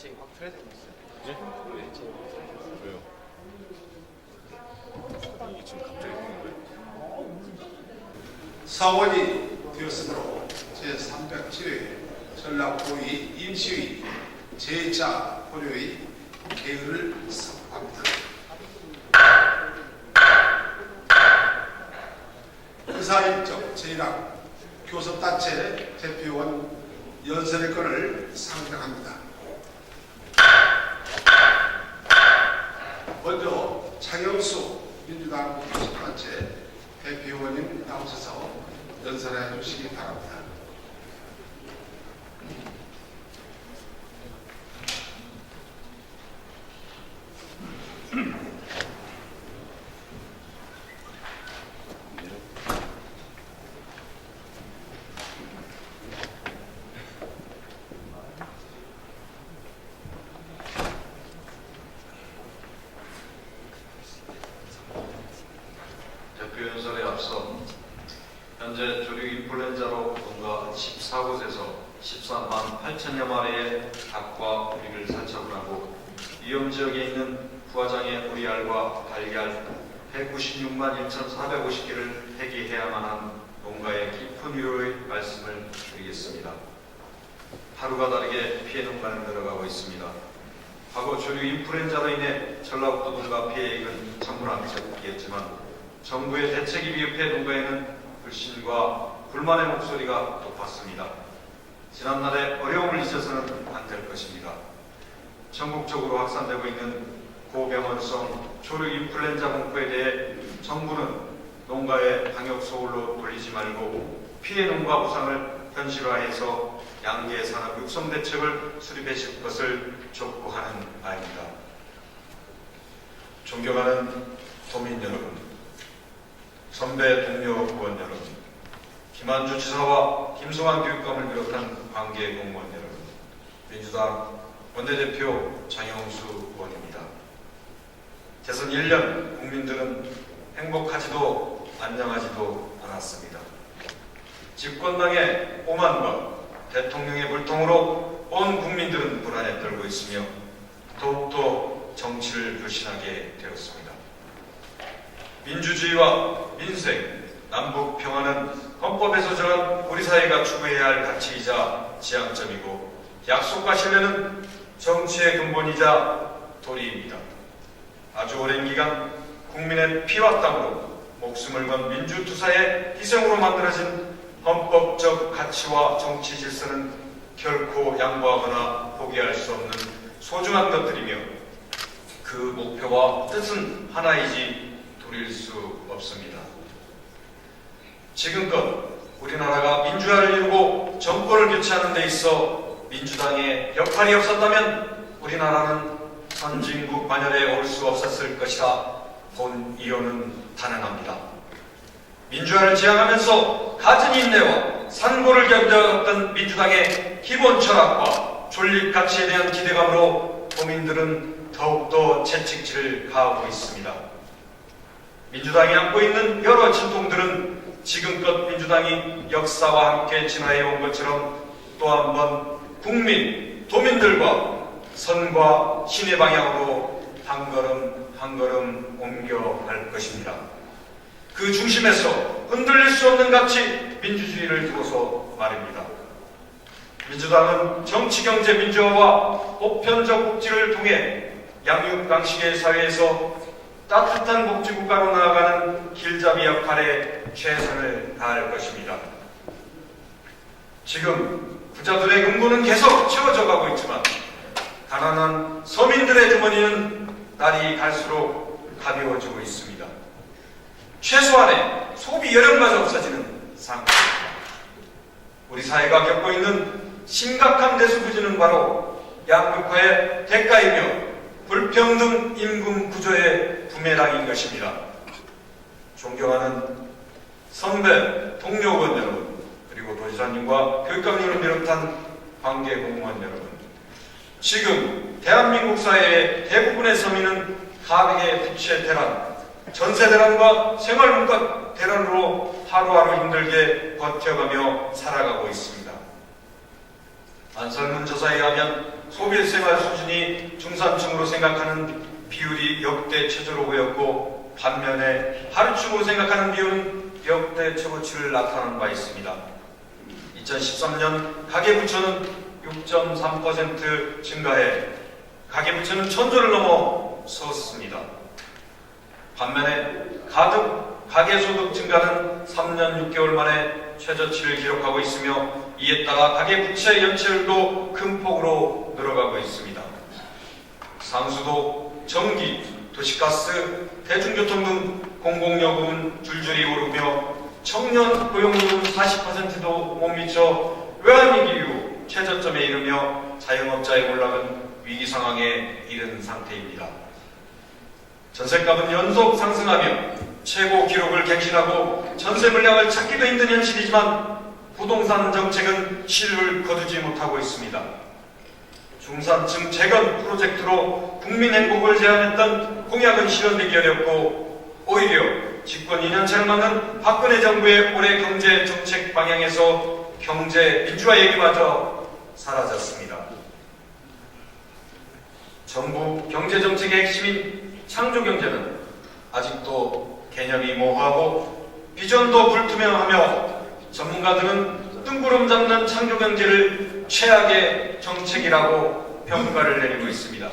갑자기 확 틀어야 되고 있어요. 네? 왜요? 이게 지금 갑자기 되는 거예요? 사원이 되었으므로 제307회 전라도의 임시의 제2차 고려의 개의를 선포합니다. 의사일정 제1항 교섭단체 대표원 연설의 건을 상정합니다. 먼저 장영수 민주당 교섭단체 대표원님 나오셔서 연설해 주시기 바랍니다. 대표 연설에 앞서 현재 조류 인플루엔자로 농가 14곳에서 14만 8천여 마리의 닭과 오리를 산책을 하고 위험 지역에 있는 부화장의 오리알과 달걀 196만 1,450개를 폐기해야만 한 농가의 깊은 위로의 말씀을 드리겠습니다. 하루가 다르게 피해 농가는 늘어가고 있습니다. 과거 조류 인플루엔자로 인해 전라북도 농가 피해액은 천문학적이었지만 정부의 대책이 미흡해 농가에는 불신과 불만의 목소리가 높았습니다. 지난날의 어려움을 잊어서는 안 될 것입니다. 전국적으로 확산되고 있는 고병원성 조류 인플루엔자 공포에 대해 정부는 농가의 방역 소홀로 돌리지 말고 피해 농가 보상을 현실화해서 양계 산업 육성 대책을 수립해 줄 것을 촉구하는 바입니다. 존경하는 도민 여러분, 선배 동료 의원 여러분, 김한주 지사와 김성환 교육감을 비롯한 관계 공무원 여러분, 민주당 원내대표 장영수 의원입니다. 대선 1년 국민들은 행복하지도 안녕하지도 않았습니다. 집권당의 오만과 대통령의 불통으로 온 국민들은 불안에 떨고 있으며 더욱더 정치를 불신하게 되었습니다. 민주주의와 민생, 남북 평화는 헌법에서 정한 우리 사회가 추구해야 할 가치이자 지향점이고 약속과 신뢰는 정치의 근본이자 도리입니다. 아주 오랜 기간 국민의 피와 땀으로 목숨을 건 민주투사의 희생으로 만들어진 헌법적 가치와 정치 질서는 결코 양보하거나 포기할 수 없는 소중한 것들이며 그 목표와 뜻은 하나이지 돌릴 수 없습니다. 지금껏 우리나라가 민주화를 이루고 정권을 교체하는 데 있어 민주당의 역할이 없었다면 우리나라는 선진국 반열에 올 수 없었을 것이라 본 이론은 단언합니다. 민주화를 지향하면서 가진 인내와 산고를 견뎌왔던 민주당의 기본 철학과 존립 가치에 대한 기대감으로 도민들은 더욱더 채찍질을 가하고 있습니다. 민주당이 안고 있는 여러 진통들은 지금껏 민주당이 역사와 함께 진화해 온 것처럼 또 한 번 국민, 도민들과 선과 신의 방향으로 한 걸음 한 걸음 옮겨갈 것입니다. 그 중심에서 흔들릴 수 없는 가치 민주주의를 두고서 말입니다. 민주당은 정치, 경제, 민주화와 보편적 복지를 통해 양육강식의 사회에서 따뜻한 복지국가로 나아가는 길잡이 역할에 최선을 다할 것입니다. 지금 부자들의 금고는 계속 채워져 가고 있지만 가난한 서민들의 주머니는 날이 갈수록 가벼워지고 있습니다. 최소한의 소비 여력마저 없어지는 상황입니다. 우리 사회가 겪고 있는 심각한 대수부지는 바로 양극화의 대가이며 불평등 임금 구조의 부메랑인 것입니다. 존경하는 선배, 동료 의원 여러분, 그리고 도지사님과 교육감님을 비롯한 관계 공무원 여러분, 지금 대한민국 사회의 대부분의 서민은 가계의 부채 대란, 전세 대란과 생활물가 대란으로 하루하루 힘들게 버텨가며 살아가고 있습니다. 안설문 조사에 의하면 소비생활 수준이 중산층으로 생각하는 비율이 역대 최저로 보였고, 반면에 하류층으로 생각하는 비율은 역대 최고치를 나타난 바 있습니다. 2013년 가계부채는 6.3% 증가해 가계부채는 1000조를 넘어섰습니다. 반면에 가계소득 증가는 3년 6개월 만에 최저치를 기록하고 있으며, 이에 따라 가계부채 연체율도 큰 폭으로 늘어가고 있습니다. 상수도, 전기, 도시가스, 대중교통 등 공공요금은 줄줄이 오르며 청년 고용률은 40%도 못 미쳐 외환위기 이후 최저점에 이르며 자영업자의 몰락은 위기 상황에 이른 상태입니다. 전셋값은 연속 상승하며 최고 기록을 갱신하고 전세 물량을 찾기도 힘든 현실이지만 부동산 정책은 실을 거두지 못하고 있습니다. 중산층 재건 프로젝트로 국민 행복을 제안했던 공약은 실현되기 어렵고, 오히려 집권 2년차를 맞는 박근혜 정부의 올해 경제 정책 방향에서 경제 민주화 얘기마저 사라졌습니다. 정부 경제 정책의 핵심인 창조 경제는 아직도 개념이 모호하고 비전도 불투명하며, 전문가들은 뜬구름 잡는 창조 경제를 최악의 정책이라고 평가를 내리고 있습니다.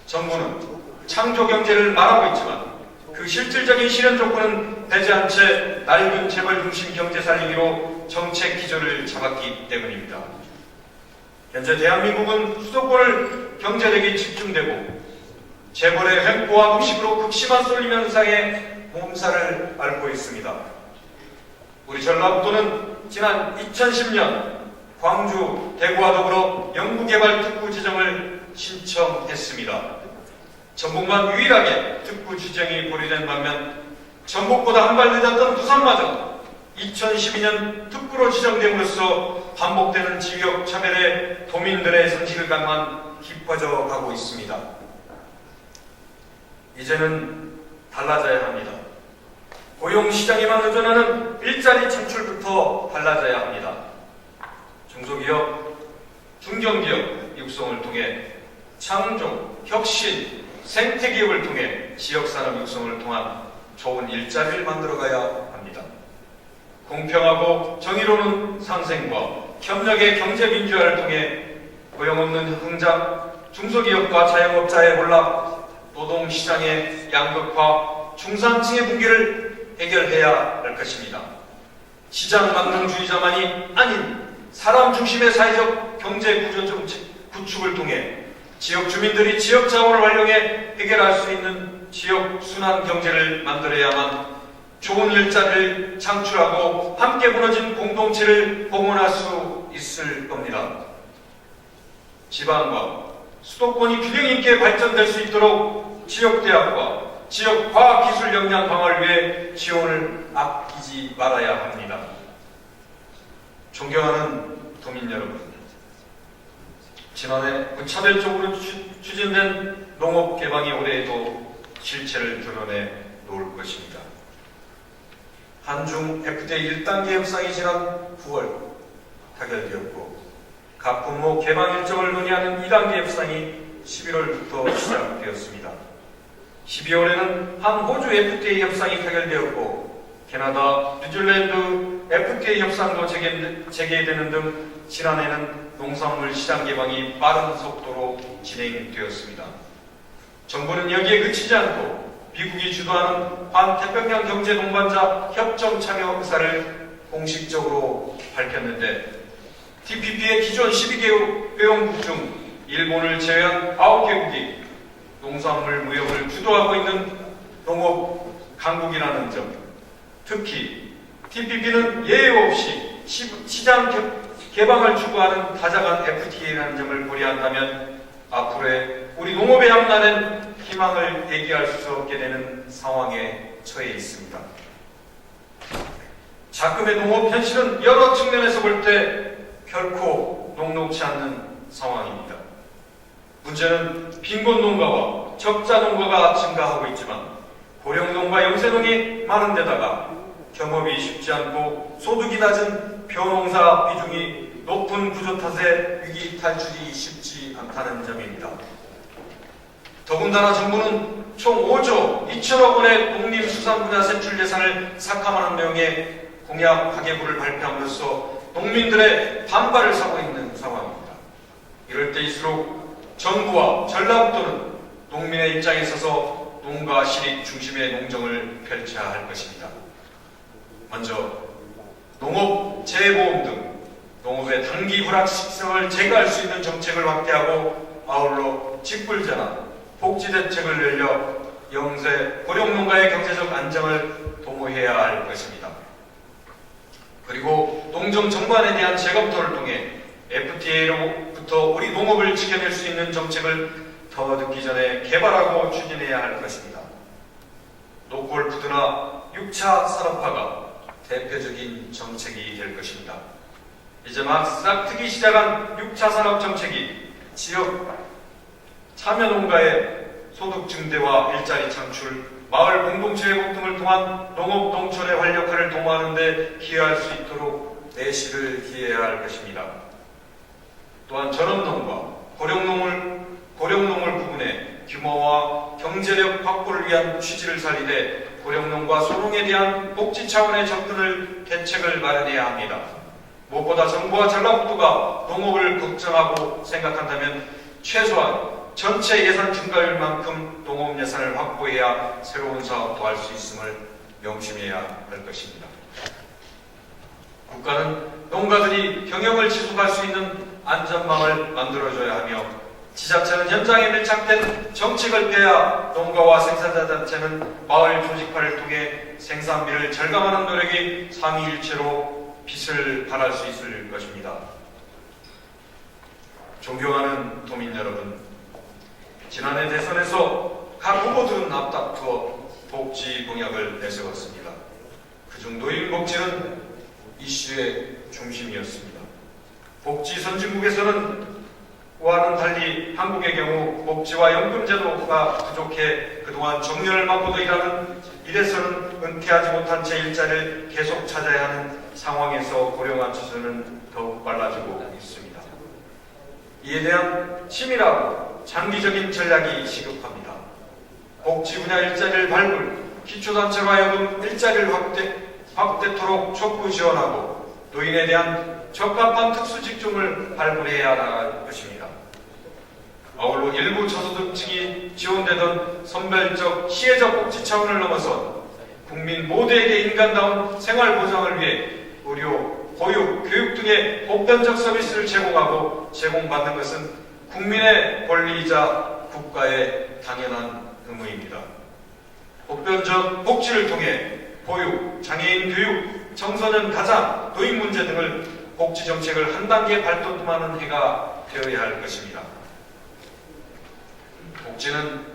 정부는 창조 경제를 말하고 있지만 그 실질적인 실현 조건은 되지 않은 채 낡은 재벌 중심 경제 살리기로 정책 기조를 잡았기 때문입니다. 현재 대한민국은 수도권을 경제력이 집중되고 재벌의 횡포와 급식으로 극심한 쏠림 현상에 몸살을 앓고 있습니다. 우리 전라북도는 지난 2010년 광주, 대구와 더불어 연구개발특구 지정을 신청했습니다. 전북만 유일하게 특구 지정이 보류된 반면 전북보다 한 발 늦었던 부산마저 2012년 특구로 지정됨으로써 반복되는 지역 차별에 도민들의 상실감만 깊어져 가고 있습니다. 이제는 달라져야 합니다. 고용시장에만 의존하는 일자리 창출부터 달라져야 합니다. 중소기업, 중견기업 육성을 통해 창조, 혁신, 생태기업을 통해 지역산업 육성을 통한 좋은 일자리를 만들어가야 합니다. 공평하고 정의로운 상생과 협력의 경제민주화를 통해 고용 없는 흥장, 중소기업과 자영업자의 몰락, 노동시장의 양극화, 중산층의 붕괴를 해결해야 할 것입니다. 시장 만능주의자만이 아닌 사람 중심의 사회적 경제 구조 정책 구축을 통해 지역 주민들이 지역 자원을 활용해 해결할 수 있는 지역 순환 경제를 만들어야만 좋은 일자리를 창출하고 함께 무너진 공동체를 봉헌할 수 있을 겁니다. 지방과 수도권이 균형 있게 발전될 수 있도록 지역대학과 지역 과학기술 역량 강화를 위해 지원을 아끼지 말아야 합니다. 존경하는 도민 여러분, 지난해 무차별적으로 추진된 농업 개방이 올해에도 실체를 드러내 놓을 것입니다. 한중 FTA 1단계 협상이 지난 9월 타결되었고, 각 분모 개방 일정을 논의하는 2단계 협상이 11월부터 시작되었습니다. 12월에는 한 호주 FTA 협상이 타결되었고, 캐나다, 뉴질랜드 FTA 협상도 재개되는 등 지난해는 농산물 시장 개방이 빠른 속도로 진행되었습니다. 정부는 여기에 그치지 않고 미국이 주도하는 반태평양 경제 동반자 협정 참여 의사를 공식적으로 밝혔는데, TPP의 기존 12개 회원국 중 일본을 제외한 9개국이 농산물 무역을 주도하고 있는 농업 강국이라는 점, 특히 TPP는 예외 없이 시장 개방을 추구하는 다자간 FTA라는 점을 고려한다면 앞으로의 우리 농업의 앞날엔 희망을 얘기할 수 없게 되는 상황에 처해 있습니다. 자금의 농업 현실은 여러 측면에서 볼 때 결코 녹록지 않는 상황입니다. 문제는 빈곤 농가와 적자 농가가 증가하고 있지만 고령 농가 영세농이 많은 데다가 경업이 쉽지 않고 소득이 낮은 벼농사 비중이 높은 구조 탓에 위기 탈출이 쉽지 않다는 점입니다. 더군다나 정부는 총 5조 2천억 원의 농림수산 분야 세출 예산을 삭감하는 내용의 공약 파괴부를 발표함으로써 농민들의 반발을 사고 있는 상황입니다. 이럴 때일수록 정부와 전라북도는 농민의 입장에 서서 농가 실익 중심의 농정을 펼쳐야 할 것입니다. 먼저 농업, 재보험 등 농업의 단기 불확실성을 제거할 수 있는 정책을 확대하고 아울러 직불제나 복지대책을 늘려 영세, 고령농가의 경제적 안정을 도모해야 할 것입니다. 그리고 농정 전반에 대한 재검토를 통해 FTA로부터 우리 농업을 지켜낼 수 있는 정책을 더 늦기 전에 개발하고 추진해야 할 것입니다. 노골푸드나 6차 산업화가 대표적인 정책이 될 것입니다. 이제 막 싹트기 시작한 6차 산업 정책이 지역 참여농가의 소득 증대와 일자리 창출, 마을 공동체 회복 등을 통한 농업 농촌의 활력화를 도모하는 데 기여할 수 있도록 내실을 기해야 할 것입니다. 또한 전업농과 고령농을 구분해 규모와 경제력 확보를 위한 취지를 살리되 고령농과 소농에 대한 복지 차원의 접근을 대책을 마련해야 합니다. 무엇보다 정부와 전라북도가 농업을 걱정하고 생각한다면 최소한 전체 예산 증가율만큼 농업 예산을 확보해야 새로운 사업도 할 수 있음을 명심해야 할 것입니다. 국가는 농가들이 경영을 지속할 수 있는 안전망을 만들어줘야 하며 지자체는 현장에 밀착된 정책을 펴야 농가와 생산자 자체는 마을 조직화를 통해 생산비를 절감하는 노력이 삼위일체로 빛을 발할 수 있을 것입니다. 존경하는 도민 여러분, 지난해 대선에서 각 후보들은 앞다투어 복지 공약을 내세웠습니다. 그중 노인복지는 이슈의 중심이었습니다. 복지 선진국에서는 와는 달리 한국의 경우 복지와 연금제도가 부족해 그동안 정년을 맞고도 일하는 이래서는 은퇴하지 못한 채 일자리를 계속 찾아야 하는 상황에서 고령화 추세는 더욱 빨라지고 있습니다. 이에 대한 치밀하고 장기적인 전략이 시급합니다. 복지 분야 일자리를 발굴, 기초단체로 하여금 일자리를 확대토록 촉구 지원하고 노인에 대한 적합한 특수직종을 발굴해야 나갈 것입니다. 아울러 일부 저소득층이 지원되던 선별적, 시혜적 복지 차원을 넘어서 국민 모두에게 인간다운 생활 보장을 위해 의료, 보육, 교육 등의 보편적 서비스를 제공하고 제공받는 것은 국민의 권리이자 국가의 당연한 의무입니다. 보편적 복지를 통해 보육, 장애인 교육, 청소년 가장, 노인 문제 등을 복지 정책을 한 단계 발돋움하는 해가 되어야 할 것입니다. 복지는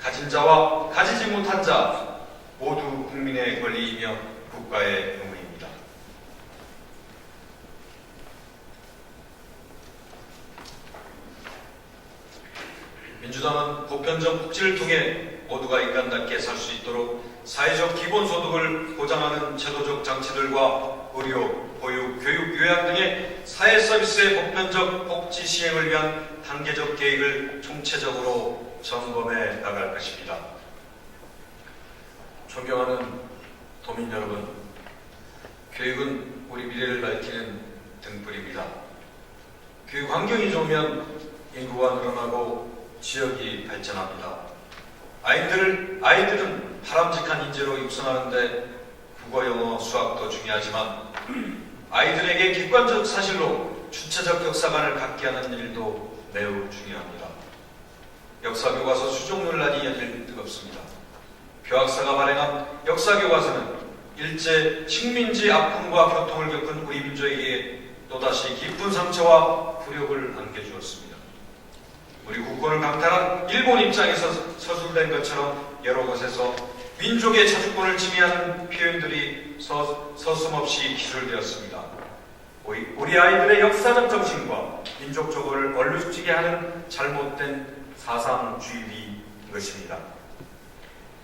가진 자와 가지지 못한 자 모두 국민의 권리이며 국가의 의무입니다. 민주당은 보편적 복지를 통해 모두가 인간답게 살 수 있도록 사회적 기본소득을 보장하는 제도적 장치들과 의료, 보육, 교육, 요양 등의 사회 서비스의 보편적 복지 시행을 위한 단계적 계획을 총체적으로 점검해 나갈 것입니다. 존경하는 도민 여러분, 교육은 우리 미래를 밝히는 등불입니다. 교육 환경이 좋으면 인구가 늘어나고 지역이 발전합니다. 아이들은 바람직한 인재로 육성하는데 국어, 영어, 수학도 중요하지만 아이들에게 객관적 사실로 주체적 역사관을 갖게 하는 일도 매우 중요합니다. 역사교과서 수정 논란이 연일 뜨겁습니다. 교학사가 발행한 역사교과서는 일제 식민지 아픔과 고통을 겪은 우리 민족에게 또다시 깊은 상처와 굴욕을 안겨주었습니다. 우리 국권을 강탈한 일본 입장에서 서술된 것처럼 여러 곳에서 민족의 자주권을 침해하는 표현들이 서슴없이 기술되었습니다. 우리 아이들의 역사적 정신과 민족 조고를 얼룩지게 하는 잘못된 사상주의인 것입니다.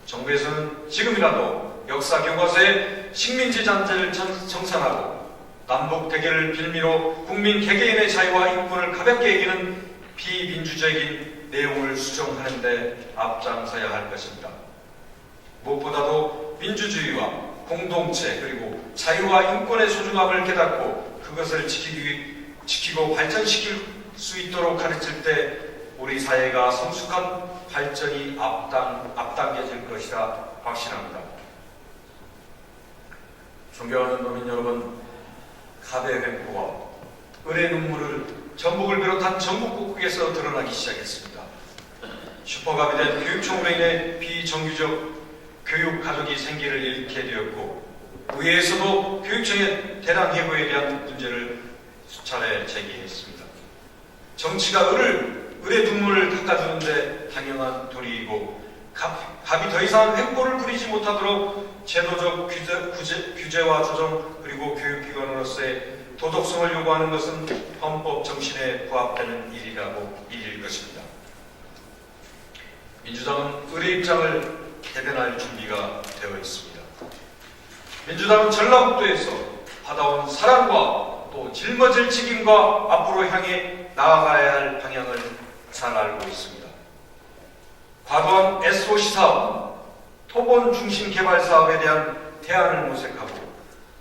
정부에서는 지금이라도 역사 교과서에 식민지 잔재를 청산하고 남북 대결을 빌미로 국민 개개인의 자유와 인권을 가볍게 여기는 비민주적인 내용을 수정하는 데 앞장서야 할 것입니다. 무엇보다도 민주주의와 공동체 그리고 자유와 인권의 소중함을 깨닫고 그것을 지키고 발전시킬 수 있도록 가르칠 때 우리 사회가 성숙한 발전이 앞당겨질 것이라 확신합니다. 존경하는 도민 여러분, 갑의 횡포와 을의 눈물을 전북을 비롯한 전국 곳곳에서 드러나기 시작했습니다. 슈퍼갑이 된 교육청으로 인해 비정규적 교육 가족이 생기를 잃게 되었고 의회에서도 교육청의 대량 해고에 대한 문제를 수차례 제기했습니다. 정치가 을의 눈물을 닦아주는데 당연한 도리이고 갑이 더 이상 횡포를 부리지 못하도록 제도적 규제와 조정 그리고 교육기관으로서의 도덕성을 요구하는 것은 헌법 정신에 부합되는 일일 것입니다. 민주당은 을의 입장을 대변할 준비가 되어 있습니다. 민주당은 전라북도에서 받아온 사랑과 또 짊어질 책임과 앞으로 향해 나아가야 할 방향을 잘 알고 있습니다. 과도한 SOC 사업, 토본 중심 개발 사업에 대한 대안을 모색하고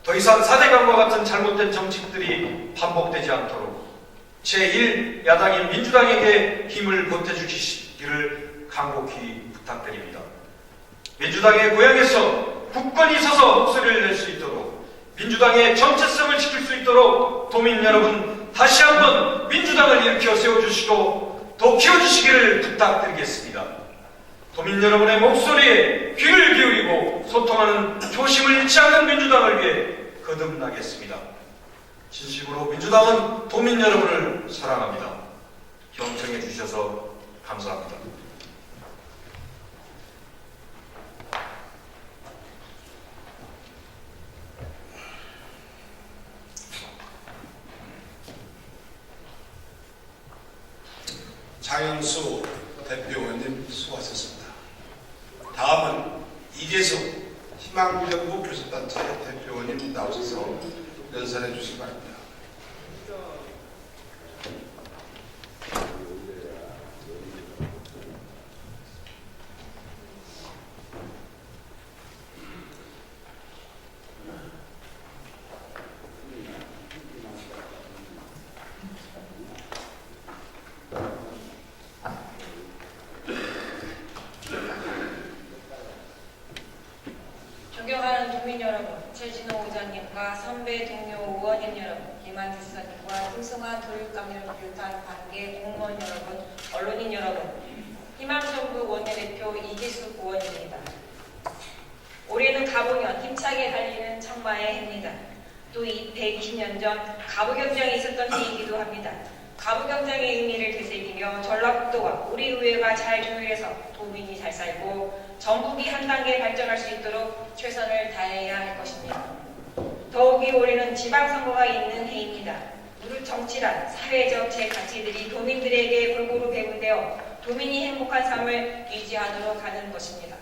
더 이상 4대강과 같은 잘못된 정책들이 반복되지 않도록 제1야당인 민주당에게 힘을 보태주시기를 간곡히 부탁드립니다. 민주당의 고향에서 굳건히 서서 목소리를 낼 수 있도록 민주당의 정체성을 지킬 수 있도록 도민 여러분 다시 한번 민주당을 일으켜 세워주시고 더 키워주시기를 부탁드리겠습니다. 도민 여러분의 목소리에 귀를 기울이고 소통하는 초심을 잃지 않는 민주당을 위해 거듭나겠습니다. 진심으로 민주당은 도민 여러분을 사랑합니다. 경청해 주셔서 감사합니다. 장영수 대표의원님 수고하셨습니다. 다음은 이계석 희망정부 교섭단체 대표의원님 나오셔서 연설해 주시기 바랍니다. 존경하는 도민 여러분, 최진호 의장님과 선배 동료 의원님 여러분, 김한태 수사님과 풍성한 교육감님을 비롯한 관계 공무원 여러분, 언론인 여러분, 희망정부 원내대표 이기숙 의원입니다. 올해는 갑오년 힘차게 달리는 청마의 해입니다. 또 120년 전 갑오경쟁이 있었던 해이기도 합니다. 갑오경쟁의 의미를 되새기며 전라북도와 우리 의회가 잘 조율해서 도민이 잘 살고 전국이 한 단계 발전할 수 있도록 최선을 다해야 할 것입니다. 더욱이 올해는 지방선거가 있는 해입니다. 우리 정치란 사회적 제 가치들이 도민들에게 골고루 배분되어 도민이 행복한 삶을 유지하도록 하는 것입니다.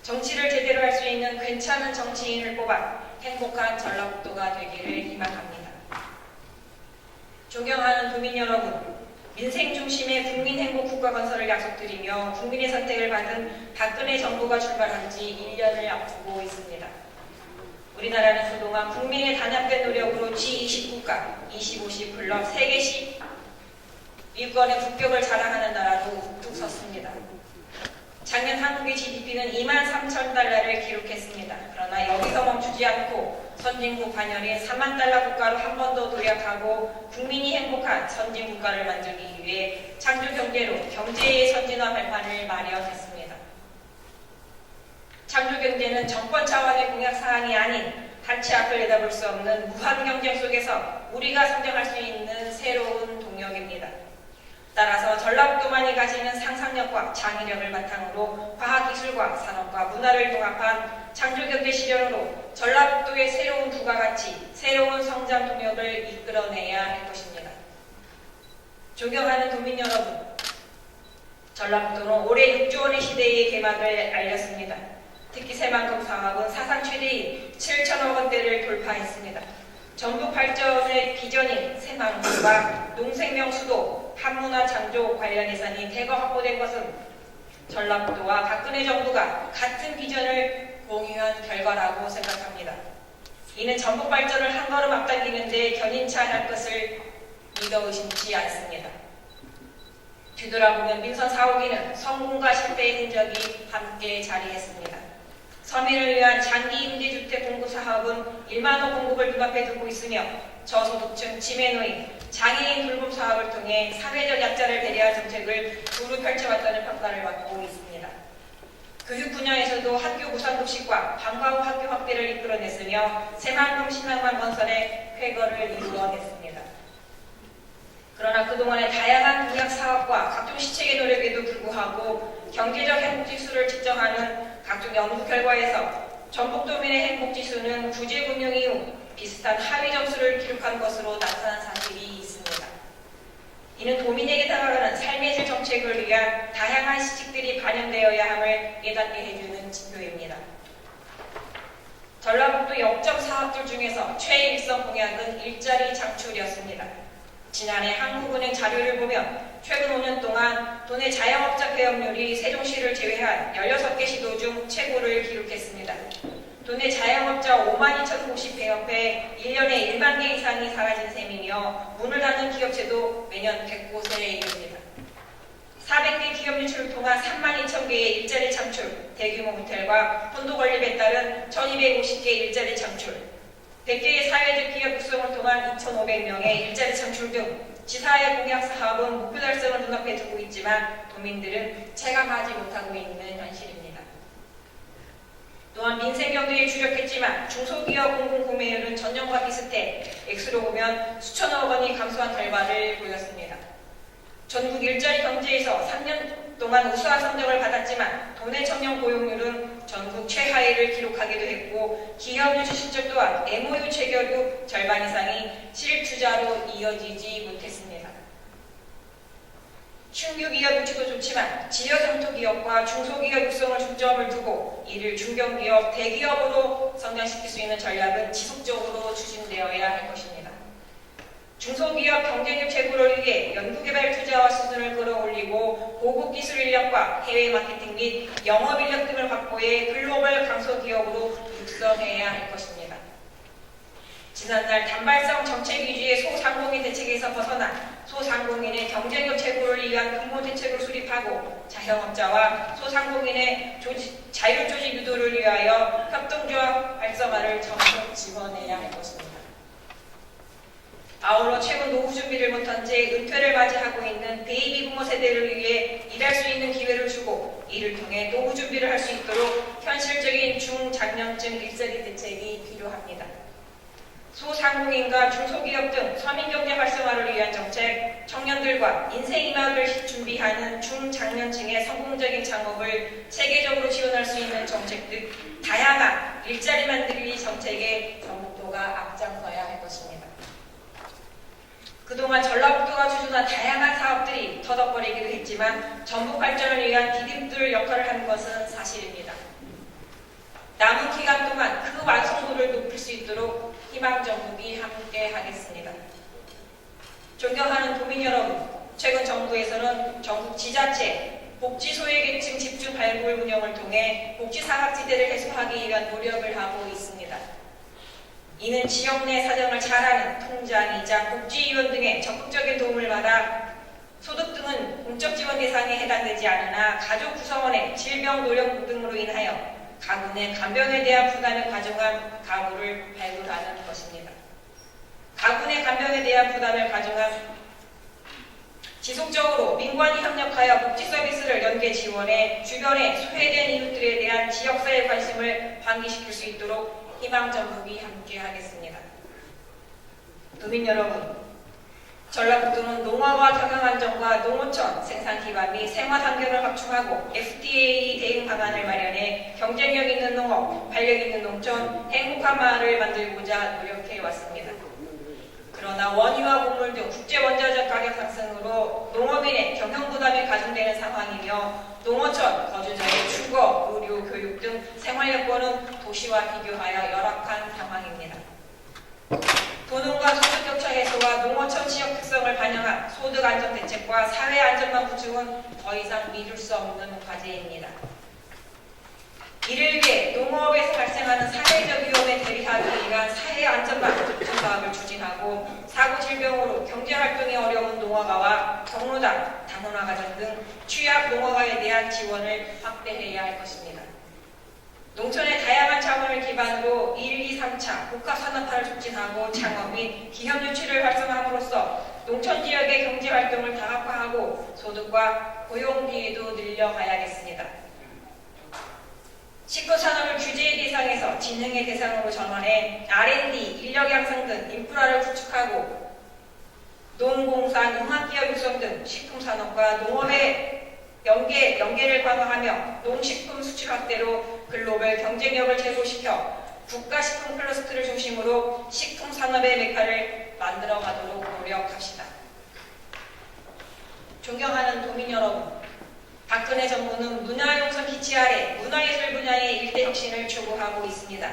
정치를 제대로 할 수 있는 괜찮은 정치인을 뽑아 행복한 전라북도가 되기를 희망합니다. 존경하는 도민 여러분, 민생 중심의 국민 행복 국가 건설을 약속드리며 국민의 선택을 받은 박근혜 정부가 출발한 지 1년을 앞두고 있습니다. 우리나라는 그동안 국민의 단합된 노력으로 G20 국가, 25시 클럽, 세계 10 위권의 국격을 자랑하는 나라로 우뚝 섰습니다. 작년 한국의 GDP는 23,000달러를 기록했습니다. 그러나 여기서 멈추지 않고 선진국 반열에 3만 달러 국가로 한 번 더 도약하고 국민이 행복한 선진국가를 만들기 위해 창조경제로 경제의 선진화 발판을 마련했습니다. 창조경제는 정권 차원의 공약사항이 아닌 한치 앞을 내다볼 수 없는 무한경쟁 속에서 우리가 성장할 수 있는 새로운 동력입니다. 따라서 전라북도만이 가지는 상상력과 창의력을 바탕으로 과학기술과 산업과 문화를 통합한 창조경제 실현으로 전라북도의 새로운 부가가치, 새로운 성장 동력을 이끌어내야 할 것입니다. 존경하는 도민 여러분, 전라북도는 올해 6조 원의 시대의 개막을 알렸습니다. 특히 새만금 사업은 사상 최대인 7천억 원대를 돌파했습니다. 전북 발전의 비전인 새만금과 농생명 수도, 한문화 창조 관련 예산이 대거 확보된 것은 전라북도와 박근혜 정부가 같은 비전을 공유한 결과라고 생각합니다. 이는 전북 발전을 한 걸음 앞당기는 데 견인치 않을 것을 믿어 의심치 않습니다. 뒤돌아보면 민선 4호기는 성공과 실패의 흔적이 함께 자리했습니다. 서민을 위한 장기 임대주택 공급 사업은 1만 호 공급을 눈앞에 두고 있으며 저소득층, 치매노인, 장애인 돌봄 사업을 통해 사회적 약자를 배려할 정책을 두루 펼쳐왔다는 평가를 받고 있습니다. 교육 분야에서도 학교 무상급식과 방과 후 학교 확대를 이끌어냈으며 새만금 신앙만 건설에 쾌거를 이루어냈습니다. 그러나 그동안의 다양한 공약 사업과 각종 시책의 노력에도 불구하고 경제적 행복지수를 측정하는 각종 연구 결과에서 전북도민의 행복지수는 구제금융 이후 비슷한 하위 점수를 기록한 것으로 나타난 사실이 있습니다. 이는 도민에게 다가가는 삶의 질 정책을 위한 다양한 시책들이 반영되어야 함을 깨닫게 해주는 지표입니다. 전라북도 역점 사업들 중에서 최일성 공약은 일자리 창출이었습니다. 지난해 한국은행 자료를 보면 최근 5년 동안 도내 자영업자 폐업률이 세종시를 제외한 16개 시도 중 최고를 기록했습니다. 도내 자영업자 52,090 폐업해 1년에 1만 개 이상이 사라진 셈이며 문을 닫는 기업체도 매년 100곳에 이릅니다. 400개 기업 유치를 통한 32,000개의 일자리 창출, 대규모 호텔과 펀드 건립에 따른 1,250개 일자리 창출, 100개의 사회적 기업 육성을 통한 2,500명의 일자리 창출 등 지사의 공약 사업은 목표 달성을 눈앞에 두고 있지만 도민들은 체감하지 못하고 있는 현실입니다. 또한 민생경제에 주력했지만 중소기업 공공구매율은 전년과 비슷해 액수로 보면 수천억 원이 감소한 결과를 보였습니다. 전국 일자리 경제에서 3년 동안 우수한 성적을 받았지만 도내 청년 고용률은 전국 최하위를 기록하기도 했고 기업 유치 실적 또한 MOU 체결 후 절반 이상이 실투자로 이어지지 못했습니다. 신규 기업 유치도 좋지만 지역 상투 기업과 중소기업 육성을 중점을 두고 이를 중견기업, 대기업으로 성장시킬 수 있는 전략은 지속적으로 추진되어야 할 것입니다. 중소기업 경쟁력 제고를 위해 연구개발 투자와 수준을 끌어올리고 고급 기술 인력과 해외 마케팅 및 영업 인력 등을 확보해 글로벌 강소기업으로 육성해야 할 것입니다. 지난달 단발성 정책 위주의 소상공인 대책에서 벗어나 소상공인의 경쟁력 제고를 위한 근본 대책을 수립하고 자영업자와 소상공인의 자율조직 유도를 위하여 협동조합 활성화를 적극 지원해야 할 것입니다. 아울러 최근 노후 준비를 못한 채 은퇴를 맞이하고 있는 베이비 부모 세대를 위해 일할 수 있는 기회를 주고 이를 통해 노후 준비를 할 수 있도록 현실적인 중장년층 일자리 대책이 필요합니다. 소상공인과 중소기업 등 서민경제 활성화를 위한 정책, 청년들과 인생이마를 준비하는 중장년층의 성공적인 창업을 체계적으로 지원할 수 있는 정책 등 다양한 일자리 만들기 정책에 전북도가 앞장서야 할 것입니다. 그동안 전라북도가 추진한 다양한 사업들이 터덕거리기도 했지만 전북 발전을 위한 디딤돌 역할을 한 것은 사실입니다. 남은 기간 동안 그 완성도를 높일 수 있도록 희망정북이 함께 하겠습니다. 존경하는 도민 여러분, 최근 정부에서는 전국 지자체, 복지 소외계층 집중 발굴 운영을 통해 복지사각지대를 해소하기 위한 노력을 하고 있습니다. 이는 지역 내 사정을 잘 아는 통장, 이장, 복지위원 등의 적극적인 도움을 받아 소득 등은 공적 지원 대상에 해당되지 않으나 가족 구성원의 질병, 노령 등으로 인하여 가구 내 간병에 대한 부담을 가중한 가구를 발굴하는 것입니다. 가구 내 간병에 대한 부담을 가중한 지속적으로 민관이 협력하여 복지 서비스를 연계 지원해 주변에 소외된 이웃들에 대한 지역사회 관심을 환기시킬 수 있도록 희망전북이 함께하겠습니다. 도민 여러분, 전라북도는 농어와 경영안정과 농어촌 생산기반 및 생활환경을 확충하고 FTA 대응 방안을 마련해 경쟁력 있는 농업, 활력 있는 농촌, 행복한 마을을 만들고자 노력해왔습니다. 그러나 원유와 곡물 등 국제 원자재 가격 상승으로 농업인의 경영 부담이 가중되는 상황이며 농어촌 거주자의 주거, 의료, 교육 등 생활 여건은 도시와 비교하여 열악한 상황입니다. 도농과 소득 격차 해소와 농어촌 지역 특성을 반영한 소득 안정 대책과 사회 안전망 구축은 더 이상 미룰 수 없는 과제입니다. 이를 위해 농업에서 발생하는 사회적 위험에 대비하기 위한 사회 안전망 구축 사업을 추진하고 사고 질병으로 경제 활동이 어려운 농어가와 경로당, 다문화 가정 등 취약 농어가에 대한 지원을 확대해야 할 것입니다. 농촌의 다양한 자원을 기반으로 1, 2, 3차 복합산업화를 촉진하고 창업 및 기업 유치를 활성화함으로써 농촌 지역의 경제 활동을 다각화하고 소득과 고용 비율도 늘려가야겠습니다. 식품산업을 규제의 대상에서 진흥의 대상으로 전환해 R&D, 인력 양성 등 인프라를 구축하고 농공산, 융합기업 육성 등 식품산업과 농업의 연계를 강화하며 농식품 수출 확대로 글로벌 경쟁력을 제고시켜 국가식품 클러스터를 중심으로 식품산업의 메카를 만들어가도록 노력합시다. 존경하는 도민 여러분, 박근혜 정부는 문화융성 기치 아래 문화예술 분야의 일대 혁신을 추구하고 있습니다.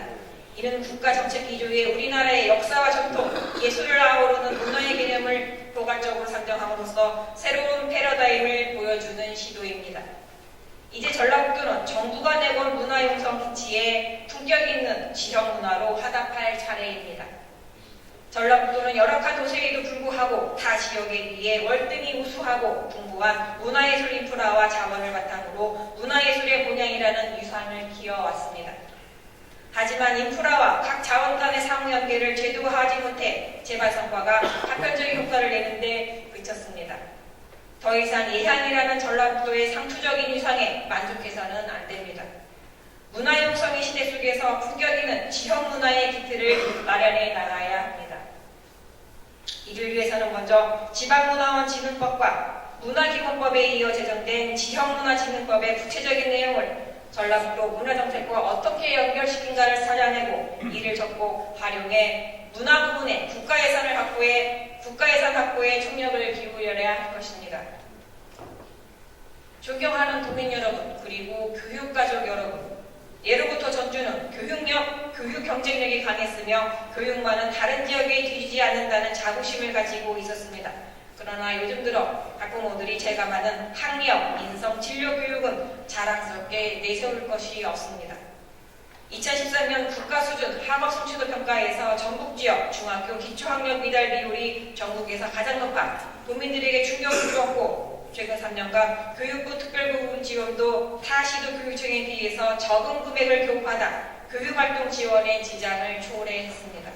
이는 국가정책 기조에 우리나라의 역사와 전통, 예술을 아우르는 문화의 개념을 포괄적으로 상정함으로써 새로운 패러다임을 보여주는 시도입니다. 이제 전라북도는 정부가 내건 문화융성 기치에 품격 있는 지역 문화로 화답할 차례입니다. 전라북도는 열악한 도시에도 불구하고 타 지역에 비해 월등히 우수하고 풍부한 문화예술 인프라와 자원을 바탕으로 문화예술의 본향이라는 유산을 키워왔습니다. 하지만 인프라와 각 자원 간의 상호 연계를 제도화하지 못해 재발 성과가 단편적인 효과를 내는데 그쳤습니다. 더 이상 예향이라는 전라북도의 상투적인 위상에 만족해서는 안 됩니다. 문화융성의 시대 속에서 품격 있는 지역 문화의 기틀을 마련해 나가야 합니다. 이를 위해서는 먼저 지방문화원진흥법과 문화기본법에 이어 제정된 지역문화진흥법의 구체적인 내용을 전라북도 문화정책과 어떻게 연결시킨가를 찾아내고 이를 적고 활용해 문화 부문에 국가예산 확보에 총력을 기울여야 할 것입니다. 존경하는 도민 여러분, 그리고 교육가족 여러분, 예로부터 전주는 교육 경쟁력이 강했으며 교육만은 다른 지역에 뒤지지 않는다는 자부심을 가지고 있었습니다. 그러나 요즘 들어 학부모들이 체감하는 학력, 인성, 진로 교육은 자랑스럽게 내세울 것이 없습니다. 2013년 국가수준 학업 성취도 평가에서 전북지역 중학교 기초학력 미달 비율이 전국에서 가장 높아 도민들에게 충격을 주었고 최근 3년간 교육부 특별부분 지원도 타 시도 교육청에 비해서 적은 금액을 교부하다 교육활동 지원의 지장을 초래했습니다.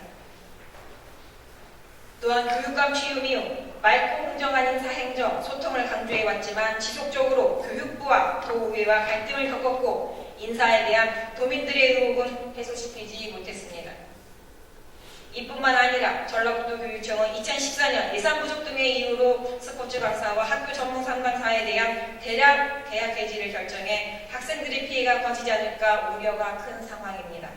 또한 교육감 취임 이후 맑고 공정한 인사행정, 소통을 강조해왔지만 지속적으로 교육부와 도의회와 갈등을 겪었고 인사에 대한 도민들의 의혹은 해소시키지 못했습니다. 이뿐만 아니라 전라북도 교육청은 2014년 예산 부족 등의 이유로 스포츠 강사와 학교 전문 상담사에 대한 대량 계약 해지를 결정해 학생들의 피해가 커지지 않을까 우려가 큰 상황입니다.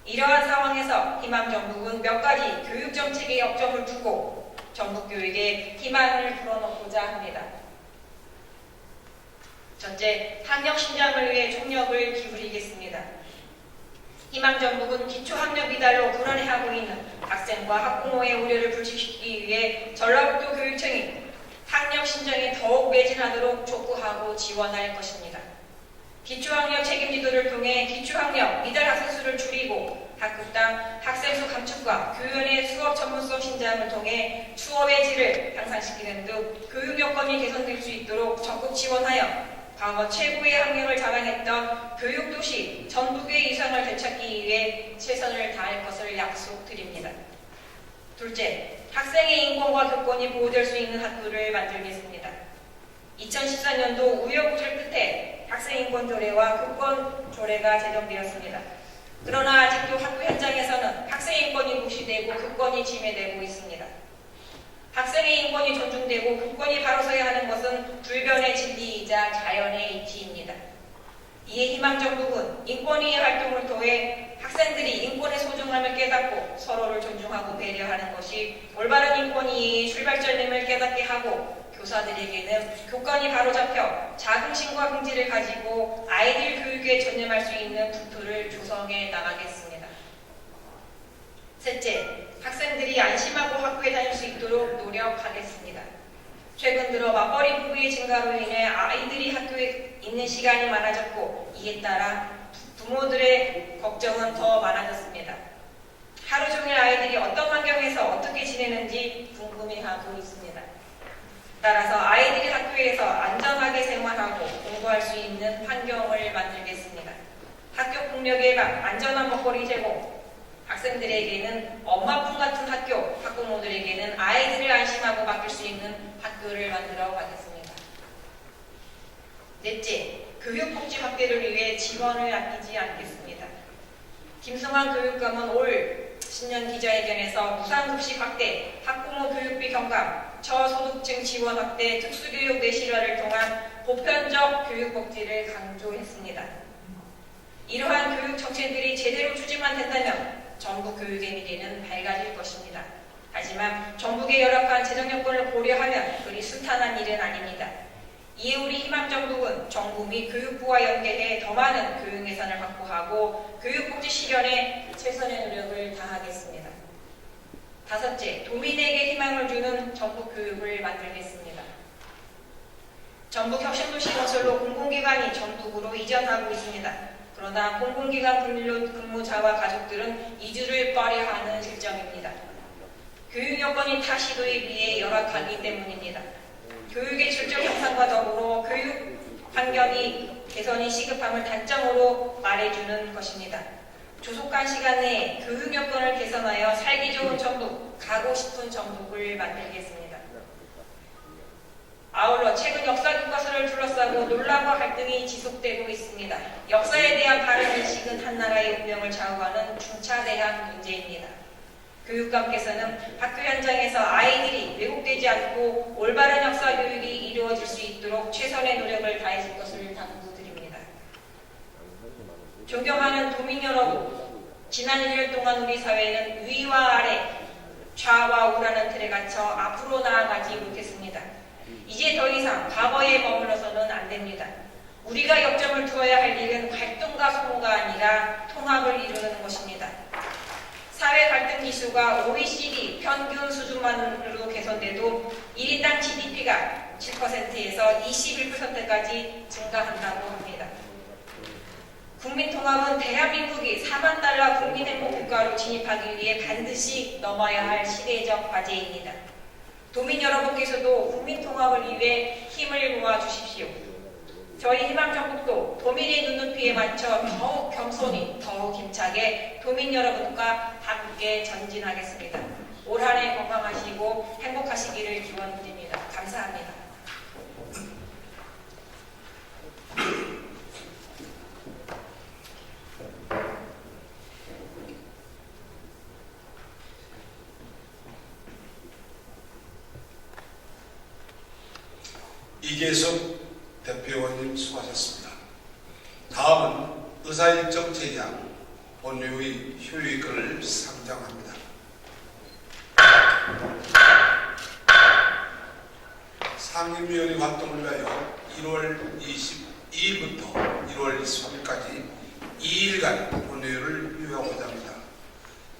이러한 상황에서 희망정북은 몇 가지 교육정책에 역점을 두고 전북교육에 희망을 불어넣고자 합니다. 첫째, 학력 신장을 위해 총력을 기울이겠습니다. 희망정북은 기초학력 미달로 불안해하고 있는 학생과 학부모의 우려를 불식시키기 위해 전라북도 교육청이 학력 신장이 더욱 매진하도록 촉구하고 지원할 것입니다. 기초학력 책임지도를 통해 기초학력 미달 학생 수를 줄이고 학급당 학생 수 감축과 교연의 수업 전문성 신장을 통해 수업의 질을 향상시키는 등 교육 여건이 개선될 수 있도록 적극 지원하여 과거 최고의 학력을 자랑했던 교육도시 전북의 이상을 되찾기 위해 최선을 다할 것을 약속드립니다. 둘째, 학생의 인권과 교권이 보호될 수 있는 학교를 만들겠습니다. 2014년도 우여곡절 끝에 학생인권조례와 교권조례가 제정되었습니다. 그러나 아직도 학교 현장에서는 학생 인권이 무시되고 교권이 침해되고 있습니다. 학생의 인권이 존중되고 교권이 바로 서야 하는 것은 불변의 진리이자 자연의 이치입니다. 이에 희망정북은 인권위의 활동을 통해 학생들이 인권의 소중함을 깨닫고 서로를 존중하고 배려하는 것이 올바른 인권위의 출발점임을 깨닫게 하고 교사들에게는 교권이 바로잡혀 자긍심과 긍지를 가지고 아이들 교육에 전념할 수 있는 국토를 조성해 나가겠습니다. 셋째, 학생들이 안심하고 학교에 다닐 수 있도록 노력하겠습니다. 최근 들어 맞벌이 부부의 증가로 인해 아이들이 학교에 있는 시간이 많아졌고 이에 따라 부모들의 걱정은 더 많아졌습니다. 하루 종일 아이들이 어떤 환경에서 어떻게 지내는지 궁금해하고 있습니다. 따라서 아이들이 학교에서 안전하게 생활하고 공부할 수 있는 환경을 만들겠습니다. 학교 폭력 예방, 안전한 먹거리 제공, 학생들에게는 엄마품 같은 학교, 학부모들에게는 아이들을 안심하고 맡길 수 있는 학교를 만들어 가겠습니다. 넷째, 교육복지 확대를 위해 지원을 아끼지 않겠습니다. 김승환 교육감은 올 신년 기자회견에서 무상급식 확대, 학부모 교육비 경감, 저소득층 지원 확대, 특수교육 내실화를 통한 보편적 교육복지를 강조했습니다. 이러한 교육 정책들이 제대로 추진만 된다면 전북 교육의 미래는 밝아질 것입니다. 하지만 전북의 열악한 재정 여건을 고려하면 그리 순탄한 일은 아닙니다. 이에 우리 희망정북은 정부 및 교육부와 연계해 더 많은 교육 예산을 확보하고 교육복지 실현에 최선의 노력을 다하겠습니다. 다섯째, 도민에게 희망을 주는 전북 교육을 만들겠습니다. 전북 혁신도시 건설로 공공기관이 전북으로 이전하고 있습니다. 그러나 공공기관 근무자와 가족들은 이주를 꺼려하는 실정입니다. 교육 여건이 타 시도에 비해 열악하기 때문입니다. 교육의 질적 향상과 더불어 교육 환경이 개선이 시급함을 단점으로 말해주는 것입니다. 조속한 시간 내에 교육 여건을 개선하여 살기 좋은 전북, 가고 싶은 전북을 만들겠습니다. 아울러 최근 역사 교과서를 둘러싸고 논란과 갈등이 지속되고 있습니다. 역사에 대한 바른 인식은 한 나라의 운명을 좌우하는 중차대한 문제입니다. 교육감께서는 학교 현장에서 아이들이 왜곡되지 않고 올바른 역사 교육이 이루어질 수 있도록 최선의 노력을 다해줄 것을 당부드립니다. 존경하는 도민 여러분, 지난 1년 동안 우리 사회는 위와 아래, 좌와 우라는 틀에 갇혀 앞으로 나아가지 못했습니다. 이제 더 이상 과거에 머물러서는 안 됩니다. 우리가 역점을 두어야 할 일은 갈등과 소모가 아니라 통합을 이루는 것입니다. 사회 갈등 지수가 OECD 평균 수준만으로 개선돼도 1인당 GDP가 7%에서 21%까지 증가한다고 합니다. 국민통합은 대한민국이 4만 달러 국민행복국가로 진입하기 위해 반드시 넘어야 할 시대적 과제입니다. 도민 여러분께서도 국민통합을 위해 힘을 모아주십시오. 저희 희망정북도 도민의 눈높이에 맞춰 더욱 겸손히 더욱 힘차게 도민 여러분과 함께 전진하겠습니다. 올 한 해 건강하시고 행복하시기를 기원드립니다. 감사합니다. 이계숙 대표의원님 수고하셨습니다. 다음은 의사일정 제의안 본회의 효의권을 상정합니다. 상임위원회 활동을 위하여 1월 22일부터 1월 23일까지 2일간 본회의를 유효하고자 합니다.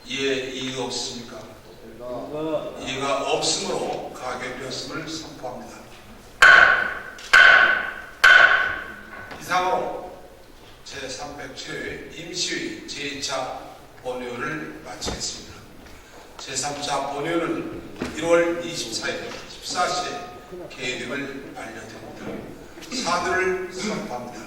이에 이의가 없습니까? 이의가 없으므로 가결되었음을 선포합니다. 이상으로 제307회 임시회의 제2차 본회의를 마치겠습니다. 제3차 본회의는 1월 24일 14시에 개회됨을 알려드립니다. 사퇴를 선포합니다.